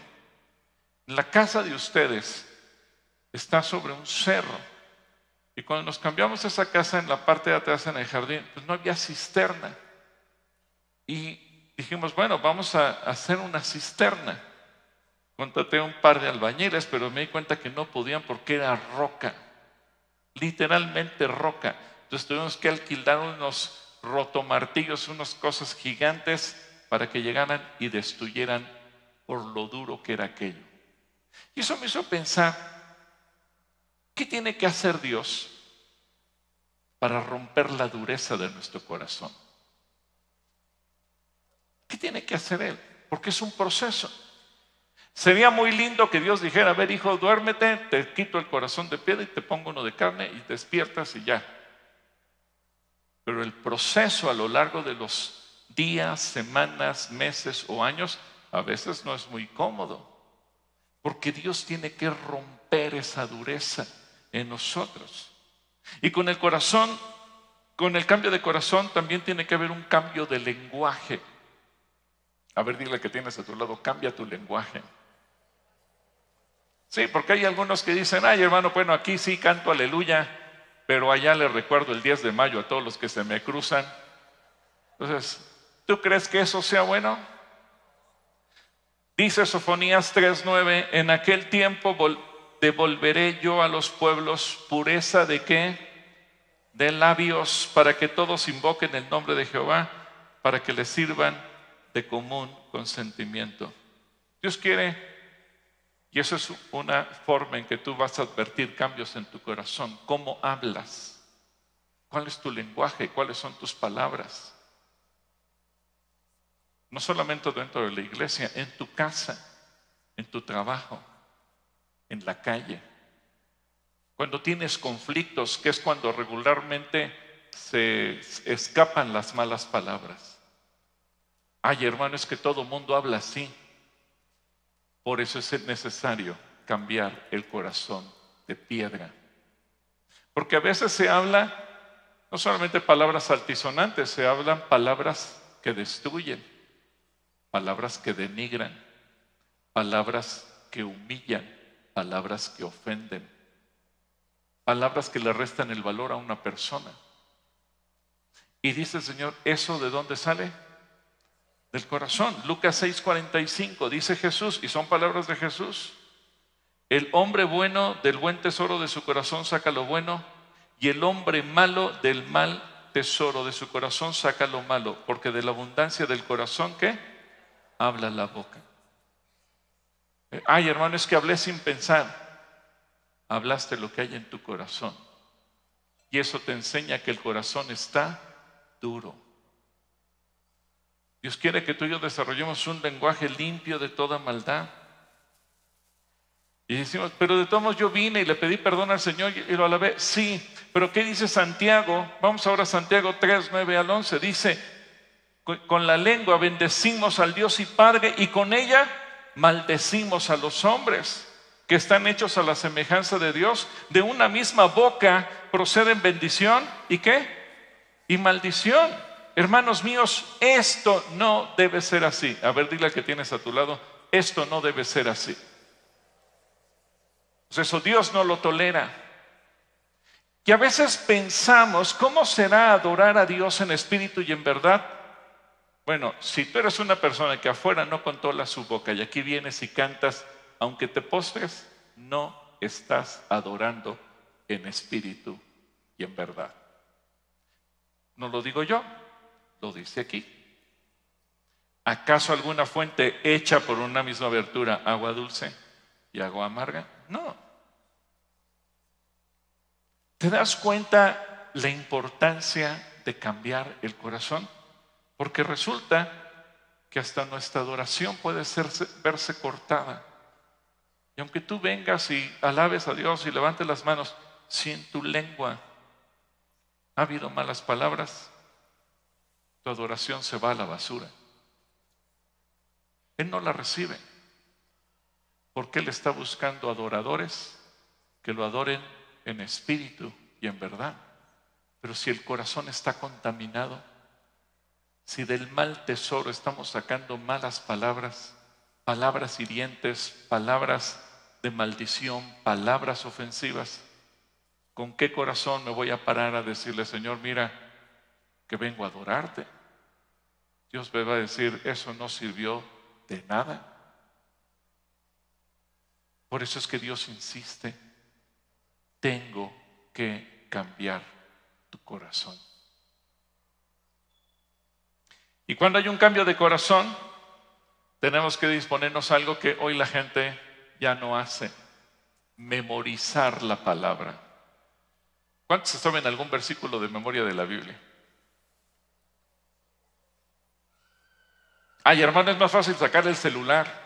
La casa de ustedes está sobre un cerro, y cuando nos cambiamos esa casa, en la parte de atrás, en el jardín, pues no había cisterna, y dijimos, bueno, vamos a hacer una cisterna. Contraté a un par de albañiles, pero me di cuenta que no podían porque era roca, literalmente roca. Entonces tuvimos que alquilar unos rotomartillos, unas cosas gigantes, para que llegaran y destruyeran por lo duro que era aquello. Y eso me hizo pensar, ¿qué tiene que hacer Dios para romper la dureza de nuestro corazón? ¿Qué tiene que hacer Él? Porque es un proceso. Sería muy lindo que Dios dijera: a ver, hijo, duérmete, te quito el corazón de piedra y te pongo uno de carne y despiertas y ya. Pero el proceso a lo largo de los días, semanas, meses o años, a veces no es muy cómodo, porque Dios tiene que romper esa dureza en nosotros. Y con el corazón, con el cambio de corazón, también tiene que haber un cambio de lenguaje. A ver, dile que tienes a tu lado: cambia tu lenguaje. Sí, porque hay algunos que dicen: ay, hermano, bueno, aquí sí canto aleluya, pero allá le recuerdo el 10 de mayo a todos los que se me cruzan. Entonces, ¿tú crees que eso sea bueno? Dice Sofonías 3:9: en aquel tiempo devolveré yo a los pueblos pureza ¿de qué? De labios, para que todos invoquen el nombre de Jehová, para que les sirvan de común consentimiento. Dios quiere. Y eso es una forma en que tú vas a advertir cambios en tu corazón. ¿Cómo hablas? ¿Cuál es tu lenguaje? ¿Cuáles son tus palabras? No solamente dentro de la iglesia, en tu casa, en tu trabajo, en la calle. Cuando tienes conflictos, que es cuando regularmente se escapan las malas palabras. Ay, hermano, es que todo mundo habla así. Por eso es necesario cambiar el corazón de piedra. Porque a veces se habla no solamente palabras altisonantes, se hablan palabras que destruyen, palabras que denigran, palabras que humillan, palabras que ofenden, palabras que le restan el valor a una persona. Y dice el Señor: ¿eso de dónde sale? Del corazón. Lucas 6:45 dice Jesús, y son palabras de Jesús: el hombre bueno del buen tesoro de su corazón saca lo bueno, y el hombre malo del mal tesoro de su corazón saca lo malo, porque de la abundancia del corazón, ¿qué? Habla la boca. Ay, hermano, es que hablé sin pensar. Hablaste lo que hay en tu corazón, y eso te enseña que el corazón está duro. Dios quiere que tú y yo desarrollemos un lenguaje limpio de toda maldad. Y decimos: pero de todos modos yo vine y le pedí perdón al Señor y lo alabé. Sí, pero ¿qué dice Santiago? Vamos ahora a Santiago 3:9-11. Dice: con la lengua bendecimos al Dios y Padre, y con ella maldecimos a los hombres que están hechos a la semejanza de Dios. De una misma boca proceden bendición y ¿qué? Y maldición. Hermanos míos, esto no debe ser así. A ver, dile al que tienes a tu lado: esto no debe ser así. Pues eso Dios no lo tolera. Y a veces pensamos: ¿cómo será adorar a Dios en espíritu y en verdad? Bueno, si tú eres una persona que afuera no controla su boca y aquí vienes y cantas, aunque te postres, no estás adorando en espíritu y en verdad. No lo digo yo, lo dice aquí. ¿Acaso alguna fuente hecha por una misma abertura, agua dulce y agua amarga? No. ¿Te das cuenta la importancia de cambiar el corazón? Porque resulta que hasta nuestra adoración puede verse cortada. Y aunque tú vengas y alabes a Dios y levantes las manos, si en tu lengua ha habido malas palabras, tu adoración se va a la basura. Él no la recibe, porque Él está buscando adoradores que lo adoren en espíritu y en verdad. Pero si el corazón está contaminado, si del mal tesoro estamos sacando malas palabras, palabras hirientes, palabras de maldición, palabras ofensivas, ¿con qué corazón me voy a parar a decirle, Señor, mira, que vengo a adorarte? Dios me va a decir, eso no sirvió de nada. Por eso es que Dios insiste, tengo que cambiar tu corazón. Y cuando hay un cambio de corazón, tenemos que disponernos a algo que hoy la gente ya no hace: memorizar la palabra. ¿Cuántos saben algún versículo de memoria de la Biblia? Ay, hermano, es más fácil sacar el celular.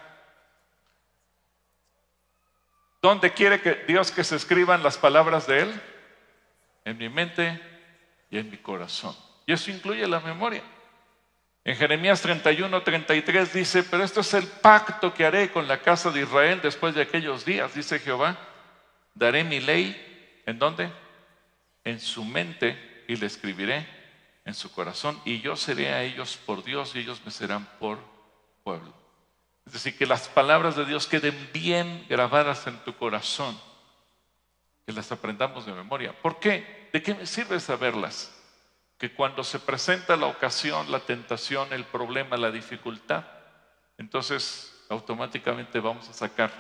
¿Dónde quiere que Dios que se escriban las palabras de Él? En mi mente y en mi corazón. Y eso incluye la memoria. En Jeremías 31:33 dice, pero esto es el pacto que haré con la casa de Israel después de aquellos días, dice Jehová. Daré mi ley, ¿en dónde? En su mente, y la escribiré en su corazón, y yo seré a ellos por Dios y ellos me serán por pueblo. Es decir, que las palabras de Dios queden bien grabadas en tu corazón, que las aprendamos de memoria. ¿Por qué? ¿De qué me sirve saberlas? Que cuando se presenta la ocasión, la tentación, el problema, la dificultad, entonces automáticamente vamos a sacar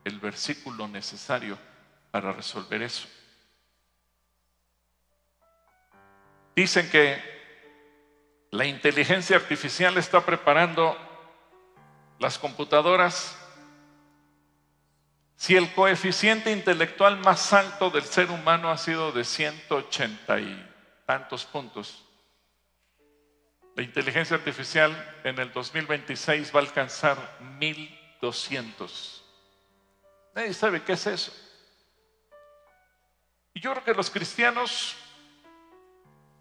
el versículo necesario para resolver eso. Dicen que la inteligencia artificial está preparando las computadoras. Si el coeficiente intelectual más alto del ser humano ha sido de 180 y tantos puntos, la inteligencia artificial en el 2026 va a alcanzar 1200. Nadie sabe qué es eso. Y yo creo que los cristianos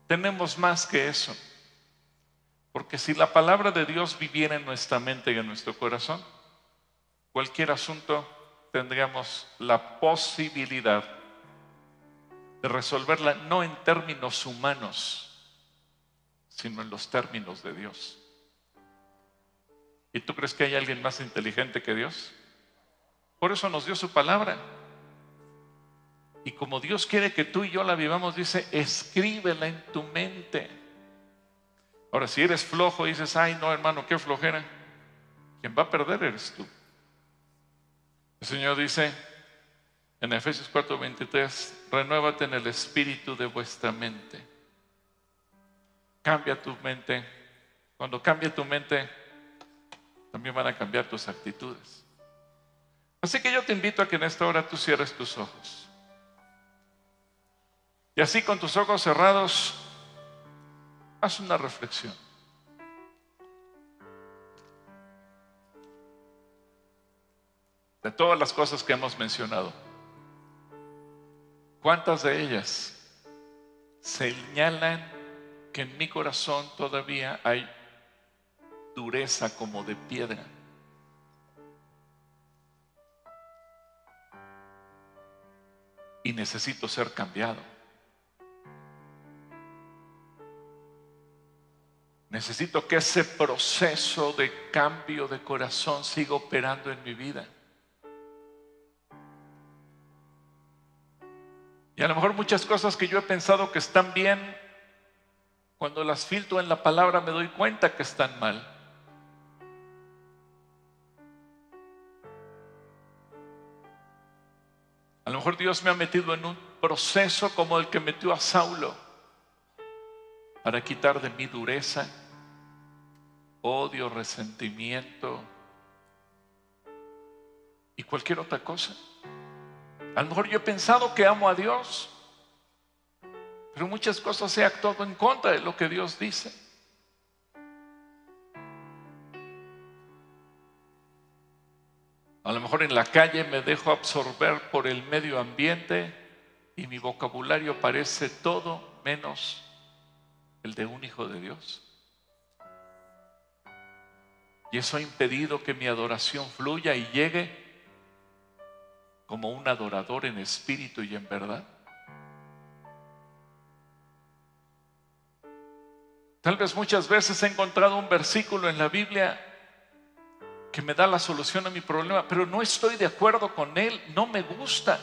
tenemos más que eso. Porque si la palabra de Dios viviera en nuestra mente y en nuestro corazón, cualquier asunto tendríamos la posibilidad de resolverla no en términos humanos, sino en los términos de Dios. ¿Y tú crees que hay alguien más inteligente que Dios? Por eso nos dio su palabra. Y como Dios quiere que tú y yo la vivamos, dice, escríbela en tu mente. Ahora, si eres flojo y dices, ay no hermano, qué flojera, quien va a perder eres tú. El Señor dice en Efesios 4:23, renuévate en el espíritu de vuestra mente. Cambia tu mente. Cuando cambie tu mente, también van a cambiar tus actitudes. Así que yo te invito a que en esta hora tú cierres tus ojos. Y así con tus ojos cerrados, haz una reflexión. De todas las cosas que hemos mencionado, ¿cuántas de ellas señalan que en mi corazón todavía hay dureza como de piedra? Y necesito ser cambiado. Necesito que ese proceso de cambio de corazón siga operando en mi vida. Y a lo mejor muchas cosas que yo he pensado que están bien, cuando las filtro en la palabra me doy cuenta que están mal. mejor Dios me ha metido en un proceso como el que metió a Saulo para quitar de mí dureza, odio, resentimiento y cualquier otra cosa. A lo mejor yo he pensado que amo a Dios, pero muchas cosas he actuado en contra de lo que Dios dice. A lo mejor en la calle me dejo absorber por el medio ambiente y mi vocabulario parece todo menos el de un hijo de Dios. Y eso ha impedido que mi adoración fluya y llegue como un adorador en espíritu y en verdad. Tal vez muchas veces he encontrado un versículo en la Biblia que me da la solución a mi problema, pero no estoy de acuerdo con él, no me gusta,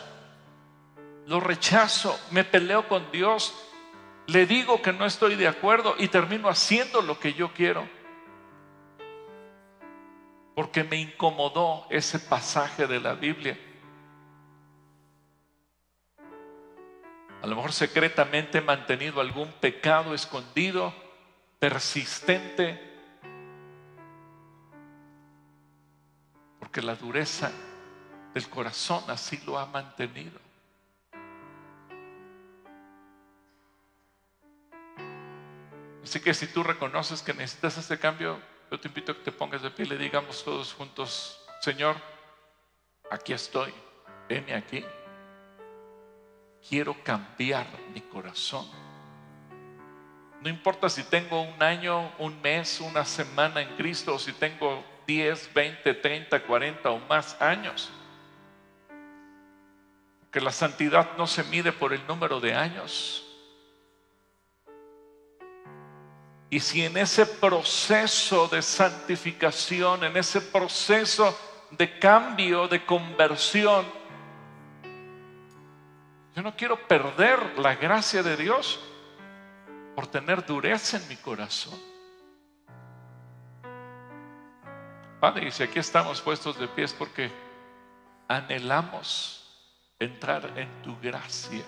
lo rechazo, me peleo con Dios, le digo que no estoy de acuerdo y termino haciendo lo que yo quiero, porque me incomodó ese pasaje de la Biblia. A lo mejor secretamente he mantenido algún pecado escondido, persistente, porque la dureza del corazón así lo ha mantenido. Así que si tú reconoces que necesitas este cambio, yo te invito a que te pongas de pie y le digamos todos juntos: Señor, aquí estoy, heme aquí. Quiero cambiar mi corazón. No importa si tengo un año, un mes, una semana en Cristo, o si tengo 10, 20, 30, 40 o más años. Que la santidad no se mide por el número de años. Y si en ese proceso de santificación, en ese proceso de cambio, de conversión, yo no quiero perder la gracia de Dios por tener dureza en mi corazón. Padre, y si aquí estamos puestos de pies porque anhelamos entrar en tu gracia.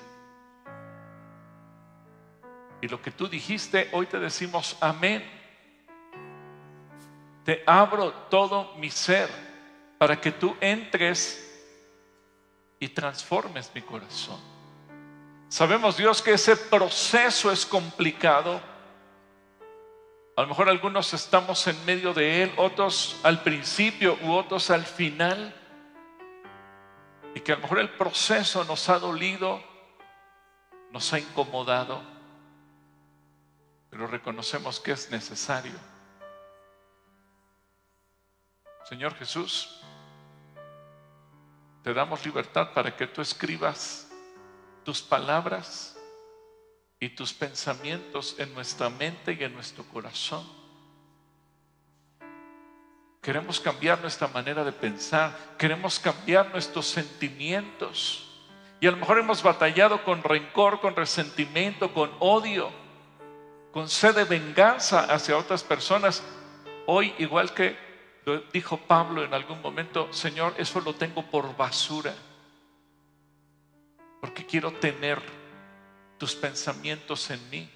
Y lo que tú dijiste, hoy te decimos amén. Te abro todo mi ser para que tú entres y transformes mi corazón. Sabemos, Dios, que ese proceso es complicado. A lo mejor algunos estamos en medio de él, otros al principio u otros al final. Y que a lo mejor el proceso nos ha dolido, nos ha incomodado, pero reconocemos que es necesario. Señor Jesús, te damos libertad para que tú escribas tus palabras y tus pensamientos en nuestra mente y en nuestro corazón. Queremos cambiar nuestra manera de pensar, queremos cambiar nuestros sentimientos. Y a lo mejor hemos batallado con rencor, con resentimiento, con odio, con sed de venganza hacia otras personas. Hoy, igual que lo dijo Pablo en algún momento: Señor, eso lo tengo por basura, porque quiero tener tus pensamientos en mí,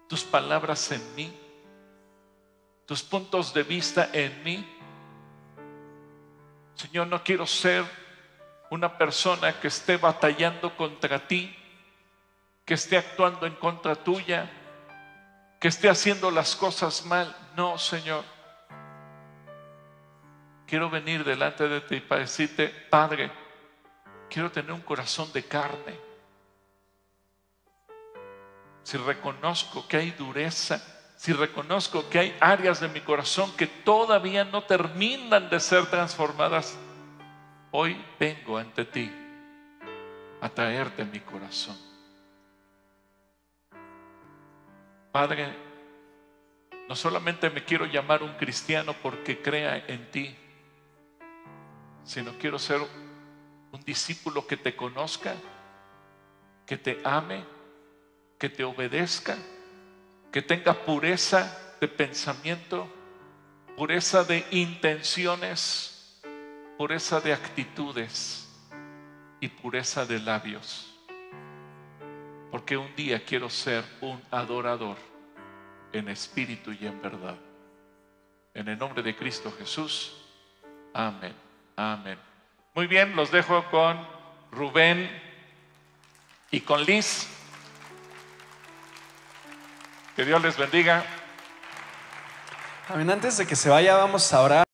tus palabras en mí, tus puntos de vista en mí. Señor, no quiero ser una persona que esté batallando contra ti, que esté actuando en contra tuya, que esté haciendo las cosas mal. No, Señor. Quiero venir delante de ti para decirte: Padre, quiero tener un corazón de carne. Si reconozco que hay dureza, si reconozco que hay áreas de mi corazón que todavía no terminan de ser transformadas, hoy vengo ante ti a traerte mi corazón. Padre, no solamente me quiero llamar un cristiano porque crea en ti, sino quiero ser un discípulo que te conozca, que te ame, que te obedezca, que tenga pureza de pensamiento, pureza de intenciones, pureza de actitudes. y pureza de labios, porque un día quiero ser un adorador en espíritu y en verdad. En el nombre de Cristo Jesús, amén, amén. Muy bien, los dejo con Rubén y con Liz. Que Dios les bendiga. Amén. Antes de que se vaya, vamos a orar.